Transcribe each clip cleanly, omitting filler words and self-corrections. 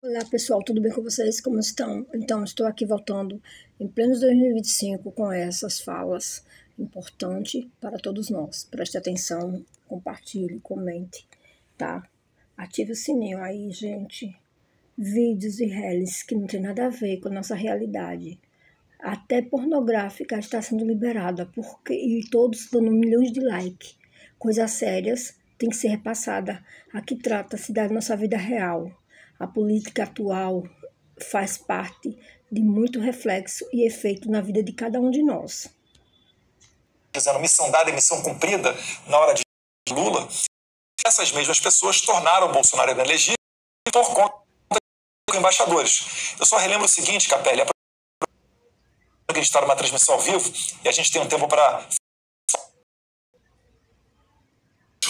Olá pessoal, tudo bem com vocês? Como estão? Então, estou aqui voltando em pleno 2025 com essas falas importantes para todos nós. Preste atenção, compartilhe, comente, tá? Ative o sininho aí, gente. Vídeos e reels que não tem nada a ver com a nossa realidade. Até pornográfica está sendo liberada, porque e todos dando milhões de likes. Coisas sérias têm que ser repassada. Aqui trata-se da nossa vida real. A política atual faz parte de muito reflexo e efeito na vida de cada um de nós. Dizendo missão dada e missão cumprida na hora de Lula, essas mesmas pessoas tornaram Bolsonaro inelegível por conta de embaixadores. Eu só relembro o seguinte, Capelli, a gente está numa transmissão ao vivo e a gente tem um tempo para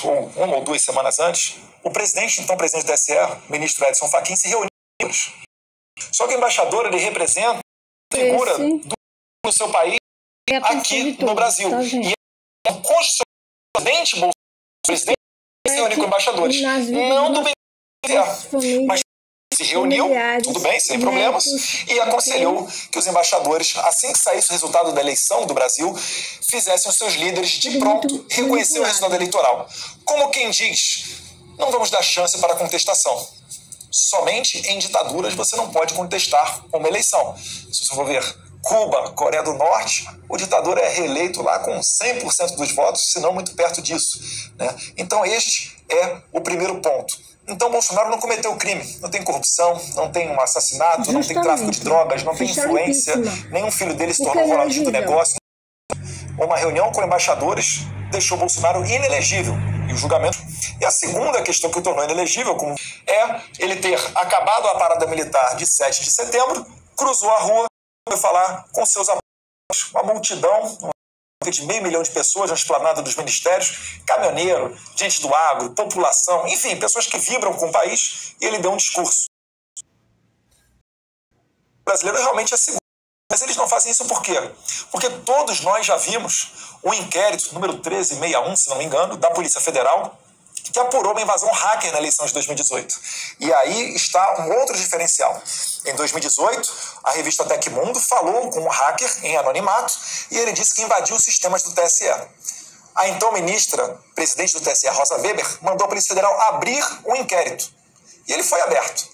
uma ou duas semanas antes, o presidente do TSE, o ministro Edson Fachin, se reuniu. Só que o embaixador, ele representa a figura do seu país aqui no Brasil. Tá, e é o constitucionalmente Bolsonaro, o presidente, se reuniu com embaixadores. Não do BTR, mas se reuniu, tudo bem, sem problemas, e aconselhou que os embaixadores, assim que saísse o resultado da eleição do Brasil, fizessem os seus líderes de pronto reconhecer o resultado eleitoral. Como quem diz, não vamos dar chance para a contestação. Somente em ditaduras você não pode contestar uma eleição. Se você for ver Cuba, Coreia do Norte, o ditador é reeleito lá com 100% dos votos, se não muito perto disso, né? Então este é o primeiro ponto. Então Bolsonaro não cometeu crime, não tem corrupção, não tem um assassinato, não tem tráfico de drogas, não tem influência, nenhum filho dele se tornou Ronaldinho do negócio. Uma reunião com embaixadores deixou Bolsonaro inelegível, e o julgamento. E a segunda questão que o tornou inelegível é ele ter acabado a parada militar de 7 de setembro, cruzou a rua e foi falar com seus apoiadores, uma multidão de 500 mil de pessoas na esplanada dos ministérios, caminhoneiro, gente do agro, população, enfim, pessoas que vibram com o país, e ele deu um discurso. O brasileiro realmente é seguro. Mas eles não fazem isso por quê? Porque todos nós já vimos o inquérito número 1361, se não me engano, da Polícia Federal, que apurou uma invasão hacker na eleição de 2018. E aí está um outro diferencial. Em 2018, a revista Tecmundo falou com um hacker em anonimato e ele disse que invadiu os sistemas do TSE. A então ministra, presidente do TSE, Rosa Weber, mandou a Polícia Federal abrir um inquérito. E ele foi aberto.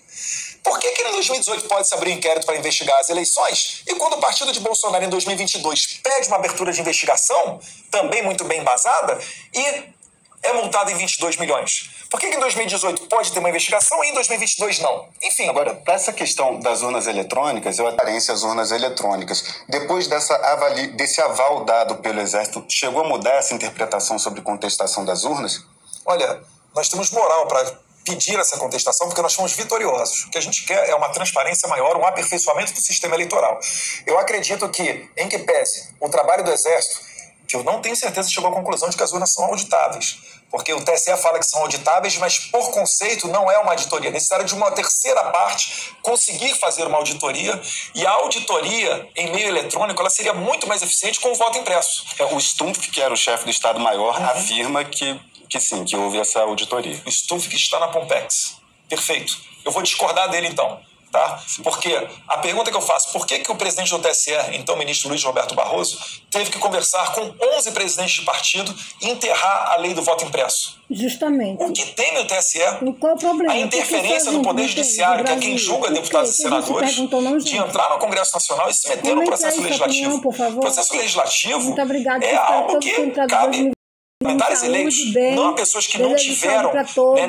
Por que em 2018 pode-se abrir um inquérito para investigar as eleições e quando o partido de Bolsonaro em 2022 pede uma abertura de investigação, também muito bem embasada, e é multado em 22 milhões. Por que em 2018 pode ter uma investigação e em 2022 não? Enfim. Agora, para essa questão das urnas eletrônicas, eu aparência as urnas eletrônicas. Depois desse aval dado pelo Exército, chegou a mudar essa interpretação sobre contestação das urnas? Olha, nós temos moral para pedir essa contestação porque nós fomos vitoriosos. O que a gente quer é uma transparência maior, um aperfeiçoamento do sistema eleitoral. Eu acredito que, em que pese o trabalho do Exército, que eu não tenho certeza se chegou à conclusão de que as urnas são auditáveis. Porque o TSE fala que são auditáveis, mas por conceito não é uma auditoria. É necessário de uma terceira parte conseguir fazer uma auditoria, e a auditoria em meio eletrônico ela seria muito mais eficiente com o voto impresso. O Stumpf, que era o chefe do Estado-Maior, afirma que sim, que houve essa auditoria. O Stumpf que está na Pompex. Perfeito. Eu vou discordar dele então. Tá? Porque a pergunta que eu faço, por que o presidente do TSE, então o ministro Luiz Roberto Barroso, teve que conversar com 11 presidentes de partido e enterrar a lei do voto impresso? Justamente. O que tem no TSE? Qual o problema? A interferência do Poder Judiciário, que é quem julga deputados e senadores, de entrar no Congresso Nacional e se meter no processo legislativo. O processo legislativo é algo que cabe parlamentares eleitos, não a pessoas que não tiveram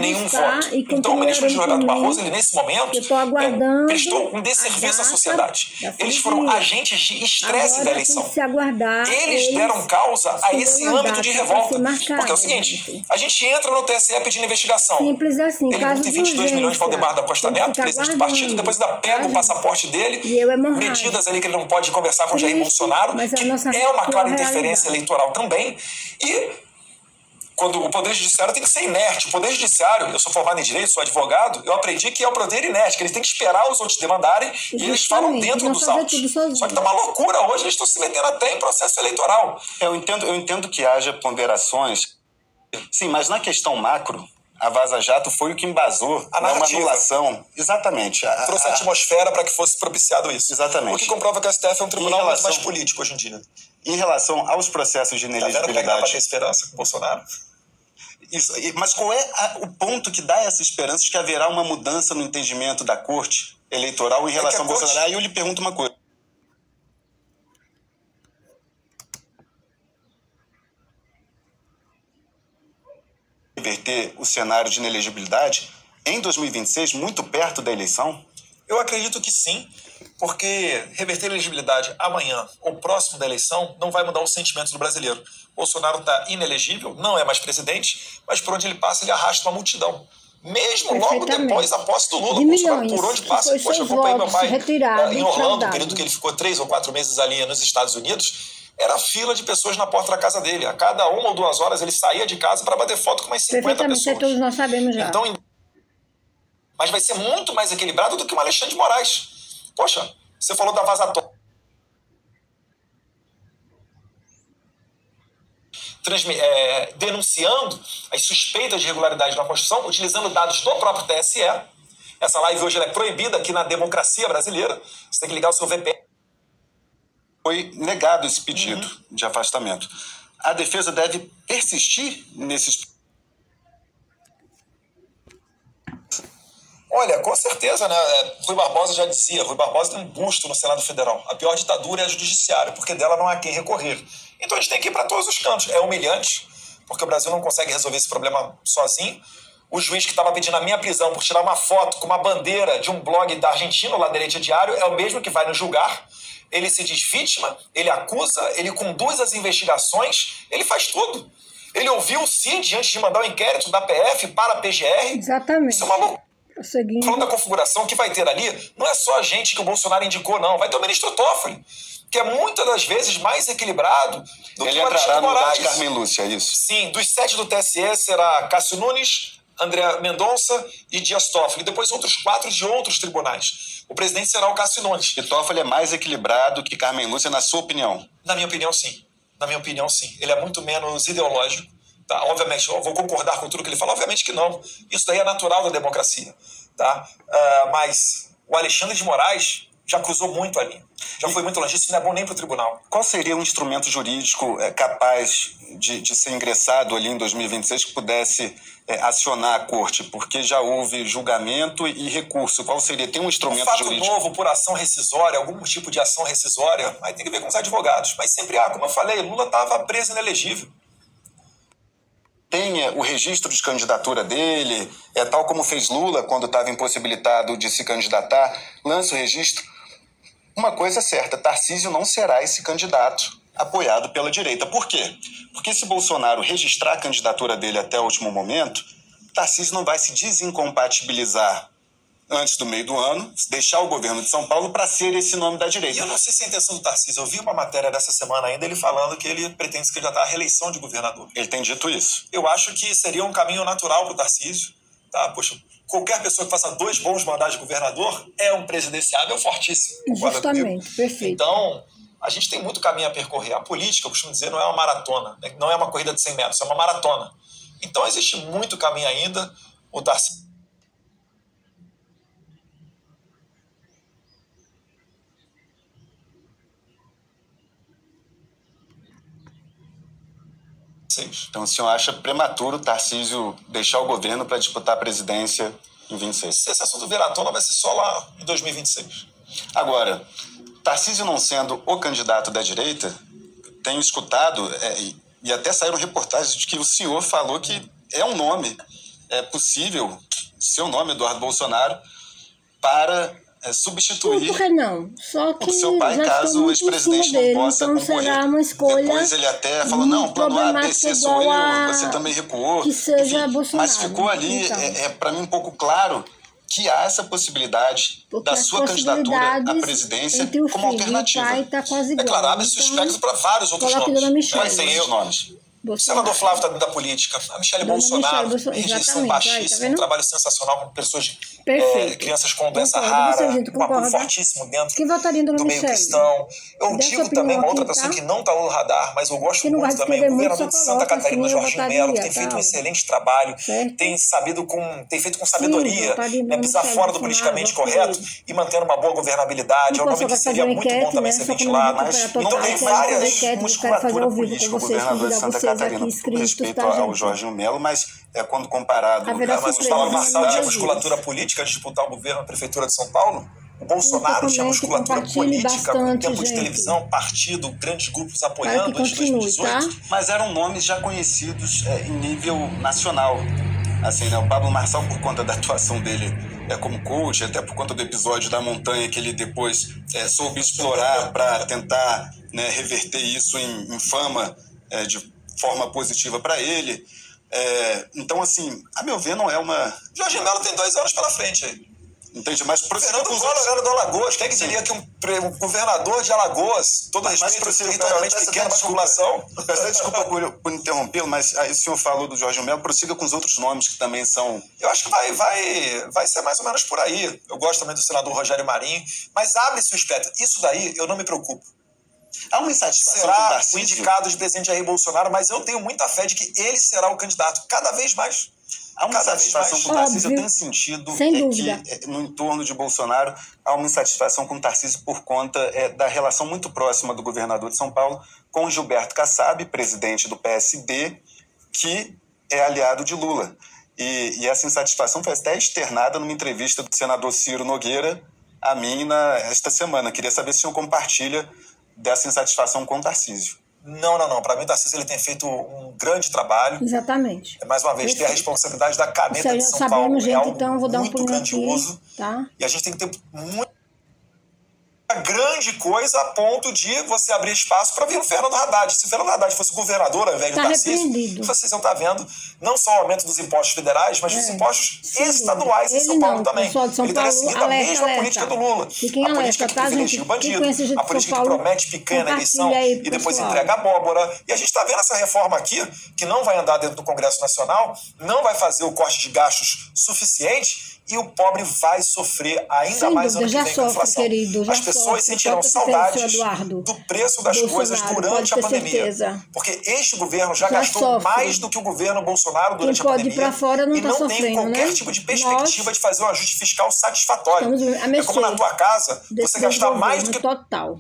nenhum voto. Então o ministro Luiz Roberto Barroso, ele nesse momento prestou um desserviço à sociedade. Eles foram agentes de estresse da eleição. Eles deram causa a esse âmbito de revolta. Porque é o seguinte, a gente entra no TSE pedindo investigação. Simples assim, ele multa 22 milhões de Valdemar da Costa Neto, presidente do partido, depois ainda pega o passaporte dele, medidas ali que ele não pode conversar com Jair Bolsonaro, que é uma clara interferência eleitoral também, e quando o Poder Judiciário tem que ser inerte. O Poder Judiciário, eu sou formado em Direito, sou advogado, eu aprendi que é o poder inerte, que eles têm que esperar os outros demandarem e eles falam dentro dos autos. Só que tá uma loucura hoje, eles estão se metendo até em processo eleitoral. Eu entendo que haja ponderações, sim, mas na questão macro, A Vaza Jato foi o que embasou uma anulação. Exatamente. Trouxe a atmosfera para que fosse propiciado isso. Exatamente. O que comprova que o STF é um tribunal muito mais político hoje em dia. Em relação aos processos de inelegibilidade... Tá vendo como é que dá para ter esperança com o Bolsonaro? Isso. Mas qual é o ponto que dá essa esperança de que haverá uma mudança no entendimento da Corte Eleitoral em relação ao Bolsonaro? Aí eu lhe pergunto uma coisa. Reverter o cenário de inelegibilidade em 2026, muito perto da eleição? Eu acredito que sim, porque reverter a elegibilidade amanhã ou próximo da eleição não vai mudar o sentimento do brasileiro. Bolsonaro está inelegível, não é mais presidente, mas por onde ele passa ele arrasta uma multidão. Mesmo logo depois da posse do Lula, Bolsonaro por onde passa. Poxa, eu acompanhei meu pai em Orlando, período que ele ficou 3 ou 4 meses ali nos Estados Unidos. Era fila de pessoas na porta da casa dele. A cada 1 ou 2 horas ele saía de casa para bater foto com umas 50 pessoas. Todos nós sabemos já. Então, mas vai ser muito mais equilibrado do que o Alexandre de Moraes. Poxa, você falou da vazatória. Denunciando as suspeitas de irregularidade na Constituição, utilizando dados do próprio TSE. Essa live hoje ela é proibida aqui na democracia brasileira. Você tem que ligar o seu VPN. Foi negado esse pedido de afastamento. A defesa deve persistir nesses... Olha, com certeza, né? Rui Barbosa já dizia, Rui Barbosa tem um busto no Senado Federal. A pior ditadura é a judiciária, porque dela não há quem recorrer. Então a gente tem que ir para todos os cantos. É humilhante, porque o Brasil não consegue resolver esse problema sozinho. O juiz que estava pedindo a minha prisão por tirar uma foto com uma bandeira de um blog da Argentina, o La Derecha Diário, é o mesmo que vai nos julgar. Ele se diz vítima, ele acusa, ele conduz as investigações, ele faz tudo. Ele ouviu o CID antes de mandar o inquérito da PF para a PGR. Exatamente. Isso é uma loucura. Falando da configuração que vai ter ali, não é só a gente que o Bolsonaro indicou, não. Vai ter o ministro Toffoli, que é muitas das vezes mais equilibrado do que o Alexandre de Moraes. Carmen Lúcia, é isso? Sim, dos 7 do TSE será Cássio Nunes, André Mendonça e Dias Toffoli. E depois outros 4 de outros tribunais. O presidente será o Cássio Nunes. E Toffoli é mais equilibrado que Carmen Lúcia, na sua opinião? Na minha opinião, sim. Na minha opinião, sim. Ele é muito menos ideológico. Tá? Obviamente, eu vou concordar com tudo que ele fala. Obviamente que não. Isso daí é natural da democracia. Tá? Mas o Alexandre de Moraes já cruzou muito ali. Já foi muito longe. Isso não é bom nem para o tribunal. Qual seria um instrumento jurídico capaz de ser ingressado ali em 2026 que pudesse acionar a corte? Porque já houve julgamento e recurso. Qual seria? Tem um instrumento jurídico? Novo por ação rescisória, algum tipo de ação rescisória, aí tem que ver com os advogados. Mas sempre há, como eu falei, Lula estava preso inelegível. Tem o registro de candidatura dele, tal como fez Lula quando estava impossibilitado de se candidatar, lança o registro. Uma coisa é certa, Tarcísio não será esse candidato apoiado pela direita. Por quê? Porque se Bolsonaro registrar a candidatura dele até o último momento, Tarcísio não vai se desincompatibilizar antes do meio do ano, deixar o governo de São Paulo para ser esse nome da direita. E eu não sei se é a intenção do Tarcísio. Eu vi uma matéria dessa semana ainda, ele falando que ele pretende se candidatar à reeleição de governador. Ele tem dito isso. Eu acho que seria um caminho natural para o Tarcísio. Tá? Poxa, qualquer pessoa que faça 2 bons mandatos de governador é um presidenciável fortíssimo. Justamente, perfeito. Então, a gente tem muito caminho a percorrer. A política, eu costumo dizer, não é uma maratona. Não é uma corrida de 100 metros, é uma maratona. Então, existe muito caminho ainda. O Tarcísio... Então o senhor acha prematuro o Tarcísio deixar o governo para disputar a presidência em 26? Se esse assunto virar à tona, vai ser só lá em 2026. Agora, Tarcísio não sendo o candidato da direita, tenho escutado, e até saíram reportagens de que o senhor falou que é um nome, é possível, seu nome, Eduardo Bolsonaro, para... substituir por que não? Só que o seu pai, caso o ex-presidente não possa então concorrer. Será uma escolha. Depois ele até falou, não, plano A, B, C sou eu, você também recuou. Que seja enfim, Bolsonaro. mas ficou ali, então. para mim, um pouco claro que há essa possibilidade da sua candidatura à presidência como alternativa. O pai tá quase igual. É claro, abre-se o espectro para vários outros nomes. Quais são esses nomes? O senador Flávio está dentro da política, a Michele Bolsonaro, rejeição baixíssima, um trabalho sensacional com pessoas, crianças com doença rara, um apoio fortíssimo dentro do meio cristão. Eu digo também uma outra pessoa que não está no radar, mas eu gosto muito também, o governador de Santa Catarina, Jorginho Melo, que tem feito um excelente trabalho, tem feito com sabedoria, pisar fora do politicamente correto e mantendo uma boa governabilidade. É um nome que seria muito bom também ser ventilado, mas não tem várias musculatura política o governador de Santa Catarina, com respeito ao Jorginho Melo, mas quando comparado... Mas o Paulo Marçal tinha musculatura política de disputar o governo, a prefeitura de São Paulo? O Bolsonaro tinha musculatura política, com tempo de televisão, partido, grandes grupos apoiando em 2018. Tá? Mas eram nomes já conhecidos em nível nacional. Assim, né? O Pablo Marçal, por conta da atuação dele como coach, até por conta do episódio da montanha que ele depois soube explorar para tentar, né, reverter isso em fama de forma positiva para ele. Então, assim, a meu ver, não é uma... Jorginho Melo tem 2 anos pela frente aí. Entende? Mas Fernando Collor era do Alagoas. Quem é que diria que um governador de Alagoas, todo respeito, territorialmente pequena população... Peço desculpa por interrompê-lo, mas aí o senhor falou do Jorginho Melo, prossiga com os outros nomes que também são... Eu acho que vai ser mais ou menos por aí. Eu gosto também do senador Rogério Marinho, mas abre-se o espectro. Isso daí eu não me preocupo. Há uma insatisfação será o indicado de presidente Jair Bolsonaro, mas eu tenho muita fé de que ele será o candidato cada vez mais. Há uma insatisfação com o Tarcísio. Eu tenho sentido que no entorno de Bolsonaro há uma insatisfação com o Tarcísio por conta da relação muito próxima do governador de São Paulo com o Gilberto Kassab, presidente do PSD, que é aliado de Lula. E essa insatisfação foi até externada numa entrevista do senador Ciro Nogueira a mim esta semana. Queria saber se o senhor compartilha dessa insatisfação com o Tarcísio. Não. Para mim, o Tarcísio ele tem feito um grande trabalho. Exatamente. Mais uma vez, ter a responsabilidade da caneta de São Paulo é algo muito grandioso. Tá? E a gente tem que ter muita grande coisa a ponto de você abrir espaço para vir o Fernando Haddad. Se o Fernando Haddad fosse governador ao invés do Tarcísio, vocês vão estar vendo não só o aumento dos impostos federais, mas dos impostos estaduais em São Paulo também. Ele estaria seguindo a mesma política do Lula. A política que privilegia o bandido, a política que promete picanha na eleição e depois entrega abóbora. E a gente está vendo essa reforma aqui, que não vai andar dentro do Congresso Nacional, não vai fazer o corte de gastos suficiente, e o pobre vai sofrer ainda mais ano que vem com a inflação. As pessoas sentirão saudades do preço das coisas durante a pandemia. Porque este governo já gastou mais do que o governo Bolsonaro durante a pandemia e não tem qualquer tipo de perspectiva de fazer um ajuste fiscal satisfatório. É como na tua casa, você gastar mais do que... Total.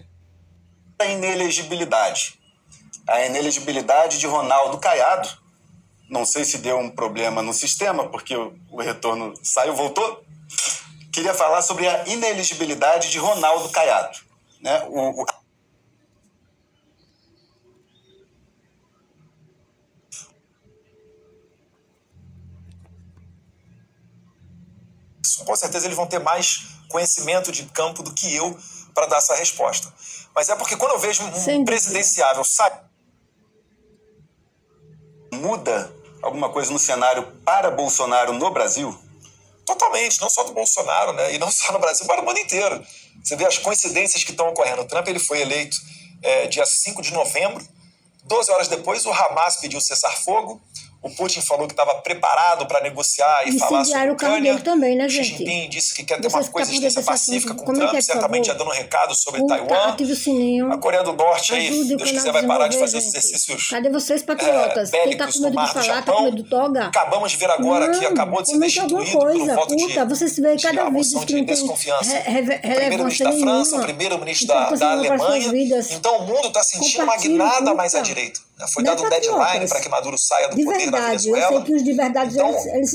A inelegibilidade. A inelegibilidade de Ronaldo Caiado. Não sei se deu um problema no sistema, porque o retorno saiu, voltou. Queria falar sobre a ineligibilidade de Ronaldo Caiado. Né? Com certeza eles vão ter mais conhecimento de campo do que eu para dar essa resposta. Mas é porque quando eu vejo um presidenciável sair... Muda alguma coisa no cenário para Bolsonaro no Brasil? Totalmente, não só do Bolsonaro, né? E não só no Brasil, mas no mundo inteiro. Você vê as coincidências que estão ocorrendo. O Trump ele foi eleito dia 5 de novembro. 12 horas depois, o Hamas pediu cessar-fogo. O Putin falou que estava preparado para negociar e falar sobre Ucrânia. Também, né, Xi Jinping disse que quer ter uma coexistência pacífica com o Trump, certamente já dando um recado sobre Taiwan. A Coreia do Norte, aí, Deus quiser, vai parar de fazer os exercícios bélicos no mar do Japão. Acabamos de ver agora que acabou de ser destituído pelo voto de moção de desconfiança. O primeiro-ministro da França, o primeiro-ministro da Alemanha. Então o mundo está sentindo uma guinada mais à direita. Foi dado um deadline para que Maduro saia do poder na Venezuela. Eu sei que os de verdade, então, eles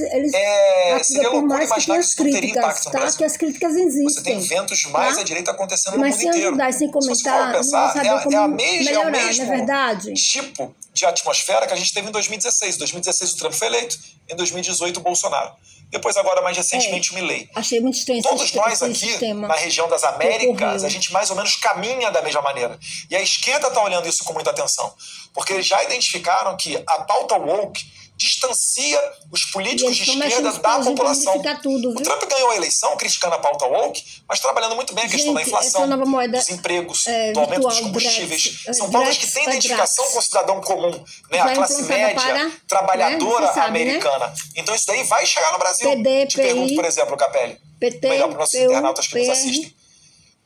seria loucura imaginar que isso não teria impacto no Brasil. Que as críticas existem. Você tem ventos mais à direita acontecendo no mundo inteiro. Mas sem comentar, pensar, não saber como é o melhorar, mesmo não é verdade? tipo de atmosfera que a gente teve em 2016. Em 2016 o Trump foi eleito, em 2018 o Bolsonaro. Depois agora, mais recentemente, o Milei. Achei muito estranho. Todos nós aqui, na região das Américas, a gente mais ou menos caminha da mesma maneira. E a esquerda está olhando isso com muita atenção. Porque eles já identificaram que a pauta woke distancia os políticos de esquerda da população. Tudo, o Trump ganhou a eleição criticando a pauta woke, mas trabalhando muito bem a questão da inflação, dos empregos, do aumento dos combustíveis. São pautas que têm identificação com o cidadão comum, né? A classe média, trabalhadora americana. Né? Então isso daí vai chegar no Brasil. Te pergunto, por exemplo, Capelli, melhor para os nossos internautas que nos assistem.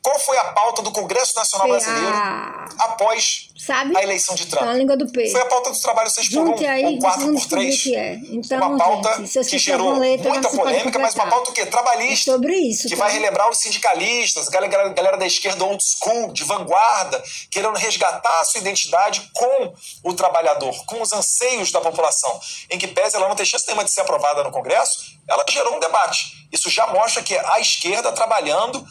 Qual foi a pauta do Congresso Nacional Brasileiro após a eleição de Trump? Foi a pauta do trabalho 6x1 ou 4x3. Então, uma pauta que gerou muita polêmica, mas uma pauta o quê? Trabalhista. Sobre isso, que vai relembrar os sindicalistas, a galera da esquerda old school, de vanguarda, querendo resgatar a sua identidade com o trabalhador, com os anseios da população. Em que pese ela não ter chance nenhuma de ser aprovada no Congresso, ela gerou um debate. Isso já mostra que a esquerda trabalhando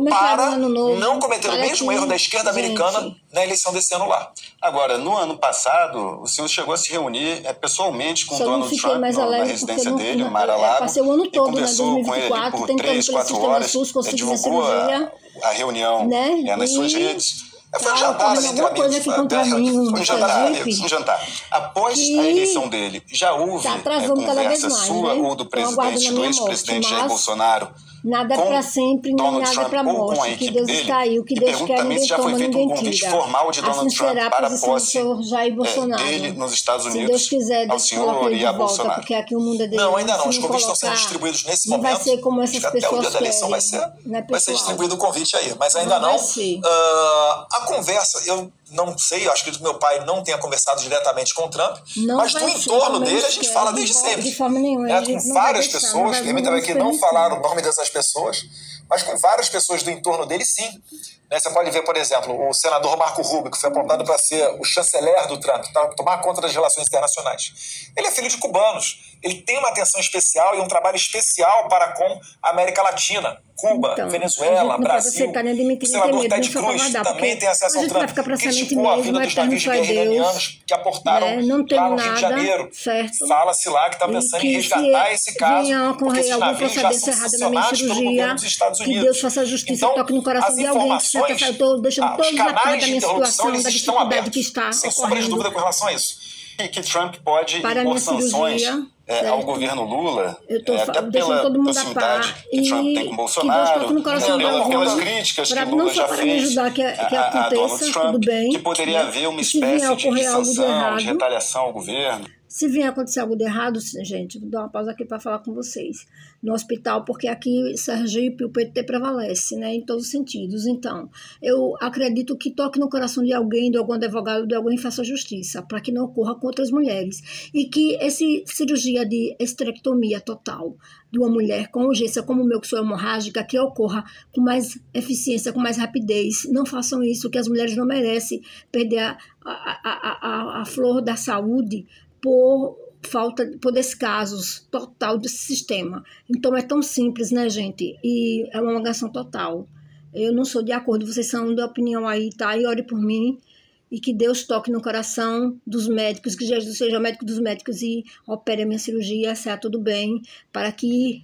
para não cometer o mesmo erro da esquerda americana na eleição desse ano lá. Agora, no ano passado, o senhor chegou a se reunir pessoalmente com o Donald Trump na residência dele, no Mar-a-Lago, passei o ano todo, e conversou com ele por 3-4 horas, divulgou a reunião nas suas redes. Foi um jantar entre amigos. Um jantar. Após a eleição dele, já houve conversa sua ou do presidente, do ex-presidente Jair Bolsonaro, nada para sempre, nem nada para morte. Que Deus está aí, o que Deus quer, ninguém toma, ninguém tira. Formal de Donald Trump para a posse dele nos Estados Unidos, se Deus quiser, ao senhor e a Bolsonaro. Porque aqui o mundo é dele. Não, ainda não. Os convites estão sendo distribuídos nesse momento. Vai ser como essas pessoas até o dia da eleição vai ser distribuído o convite aí, mas ainda não. A conversa, eu não sei, eu acho que meu pai não tenha conversado diretamente com o Trump, mas do entorno dele a gente fala desde sempre. De forma nenhuma. Com várias pessoas, que também aqui não falaram o nome dessas pessoas, mas com várias pessoas do entorno dele, sim. Você pode ver, por exemplo, o senador Marco Rubio, que foi apontado para ser o chanceler do Trump, para tomar conta das relações internacionais. Ele é filho de cubanos. Ele tem uma atenção especial e um trabalho especial para com a América Latina, Cuba, Venezuela, Brasil. O senador Ted Cruz também tem acesso ao Trump. Criticou a vida dos navios de guerra iranianos que aportaram lá no Rio de Janeiro. Fala-se lá que está pensando em resgatar esse caso, porque esses navios já são sancionados pelo governo dos Estados Unidos. Que Deus faça justiça, toque no coração de alguém que eu estou deixando todos a conta da minha situação, da dificuldade que está sem sombra de dúvida com relação a isso. E que Trump pode impor sanções ao governo Lula, até pela proximidade que Trump tem com Bolsonaro, pelas críticas que Lula já fez a Donald Trump, que poderia haver uma espécie de sanção, de retaliação ao governo. Se vier acontecer algo de errado, gente, vou dar uma pausa aqui para falar com vocês. No hospital, porque aqui Sergipe, o PT prevalece, né, em todos os sentidos. Então, eu acredito que toque no coração de alguém, de algum advogado, de alguém, faça justiça, para que não ocorra com outras mulheres. E que essa cirurgia de esterectomia total de uma mulher com urgência, como o meu, que sou hemorrágica, que ocorra com mais eficiência, com mais rapidez. Não façam isso, que as mulheres não merecem perder a flor da saúde por descasos total desse sistema. Então é tão simples, né, gente? E é uma negação total. Eu não sou de acordo, vocês são de opinião aí, tá? E ore por mim, e que Deus toque no coração dos médicos, que Jesus seja médico dos médicos e opere a minha cirurgia, seja tudo bem, para que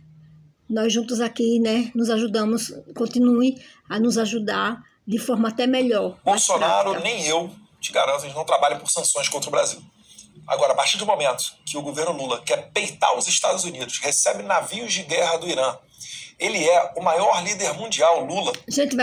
nós juntos aqui, né, nos ajudamos, continue a nos ajudar de forma até melhor. Bolsonaro, nem eu, te garanto, a gente não trabalha por sanções contra o Brasil. Agora, a partir do momento que o governo Lula quer peitar os Estados Unidos, recebe navios de guerra do Irã, ele é o maior líder mundial, Lula,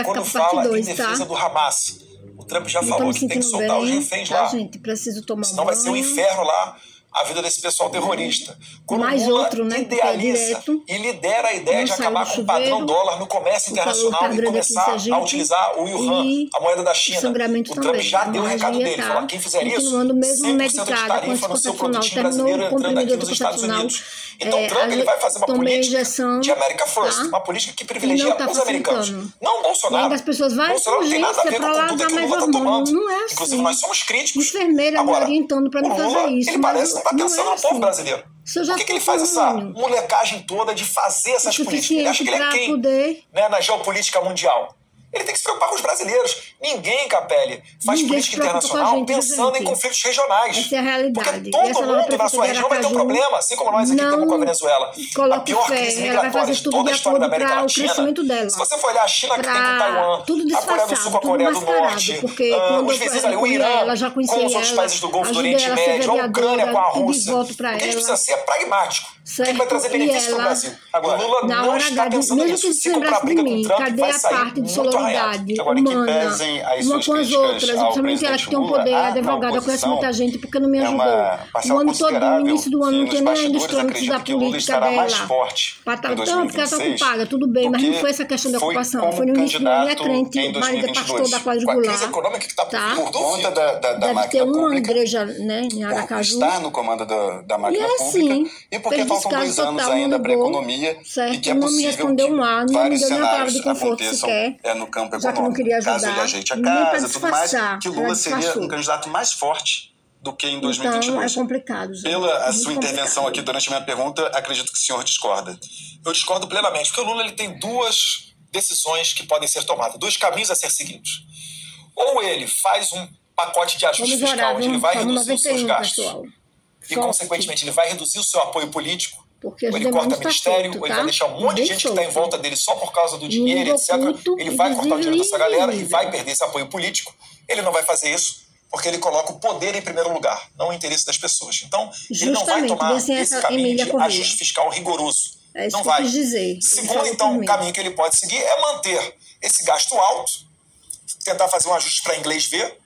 quando fala em defesa do Hamas. O Trump já falou que tem que soltar os reféns lá. Gente, preciso tomar senão vai ser um inferno lá a vida desse pessoal terrorista. Quando mais Lula outro, né, idealiza e lidera a ideia de acabar com o padrão dólar no comércio internacional e começar a utilizar o yuan, a moeda da China. O Trump já deu o recado dele, falou, quem fizer isso, 100% de tarifa no seu produtinho brasileiro entrando aqui nos Estados Unidos. Então o Trump ele vai fazer uma política de America First, uma política que privilegia os americanos. Não o Bolsonaro. As pessoas vão Bolsonaro não tem nada a ver com tudo que o Lula está tomando. Não é assim. Inclusive nós somos críticos. Enfermeira me orientando para não fazer isso. Ele parece não está pensando no povo brasileiro. Por que ele faz essa molecagem toda de fazer essas políticas? Ele acha que ele é quem, né, na geopolítica mundial? Ele tem que se preocupar com os brasileiros. Ninguém, Capelli, faz política internacional pensando em conflitos regionais. Essa é a realidade. Porque todo mundo na sua região vai ter um problema, assim como nós aqui estamos com a Venezuela. A pior crise migratória de toda a história da América Latina. Se você for olhar a China que tem com Taiwan, a Coreia do Sul com a Coreia do Norte, os vizinhos ali, o Irã com os outros países do Golfo do Oriente Médio, a Ucrânia com a Rússia. O que a gente precisa ser é pragmático. O que vai trazer benefício para o Brasil? Agora, o Lula não está pensando nisso. Se comprar briga com o Trump, vai sair muito arranhado. Agora, em que pesem as suas críticas ao presidente Lula, a advogada conhece muita gente porque não me ajudou. O ano todo, no início do ano, não tinha nem ainda os trâmites da política dela. Tanto que ela está ocupada, tudo bem, mas não foi essa questão da ocupação. Foi no início do ano, é crente, o marido é pastor da quadrangular. A crise econômica que está por conta da deve máquina ter uma pública, igreja, né, em Aracaju. Estar no comando da máquina pública, sim, e porque faltam 2 anos ainda para a economia, e que é possível que vários cenários aconteçam no campo econômico. Caso ele ajeite a casa, tudo mais, que Lula seria um candidato mais forte do que em 2022. Então, é complicado. Gente. Pela sua intervenção aqui durante a minha pergunta, acredito que o senhor discorda. Eu discordo plenamente, porque o Lula ele tem 2 decisões que podem ser tomadas, 2 caminhos a ser seguidos. Ou ele faz um pacote de ajuste fiscal, onde ele vai reduzir os seus gastos e, consequentemente, ele vai reduzir o seu apoio político, ou ele corta ministério, ou ele vai deixar um monte de gente que está em volta dele só por causa do dinheiro, etc. Ele vai cortar o dinheiro dessa galera e vai perder esse apoio político. Ele não vai fazer isso porque ele coloca o poder em primeiro lugar, não o interesse das pessoas. Então, ele não vai tomar esse caminho de ajuste fiscal rigoroso. Não vai. Segundo, então, o caminho que ele pode seguir é manter esse gasto alto, tentar fazer um ajuste para inglês ver,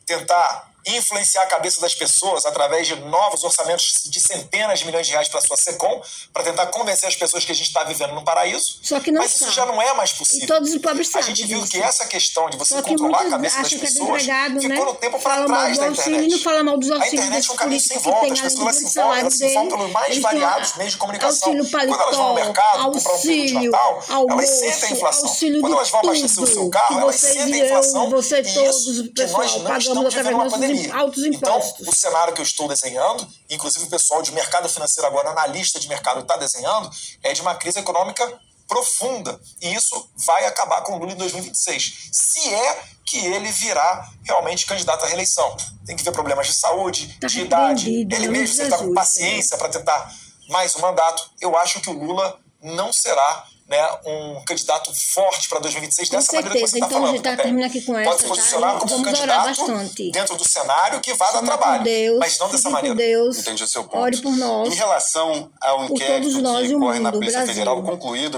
tentar influenciar a cabeça das pessoas através de novos orçamentos de centenas de milhões de reais para a sua SECOM, para tentar convencer as pessoas que a gente está vivendo num paraíso. Só que não mas isso já não é mais possível. E todos os pobres sabem a gente viu disso. que essa questão de você controlar a cabeça das pessoas ficou no tempo para trás da internet. Não fala mal dos auxílios, a internet é um caminho sem volta, as pessoas se informam, elas se informam pelos mais variados meios de comunicação. Quando elas vão ao mercado comprar um período de Natal, elas sentem a inflação. Quando elas vão abastecer o seu carro, elas sentem a inflação. E isso que nós não estamos vivendo uma pandemia. Então, o cenário que eu estou desenhando, inclusive o pessoal de mercado financeiro agora, analista de mercado, está desenhando, é de uma crise econômica profunda. E isso vai acabar com o Lula em 2026. Se é que ele virá realmente candidato à reeleição. Tem que ver problemas de saúde, de idade. Ele mesmo, se ele está com paciência para tentar mais um mandato. Eu acho que o Lula não será, né, um candidato forte para 2026 dessa maneira que você está falando. Então, a gente termina aqui com essa, pode se posicionar como um candidato dentro do cenário que vai dar trabalho, mas não dessa maneira. Entendi o seu ponto. Ore por nós. Em relação ao inquérito que corre na Polícia Federal, concluído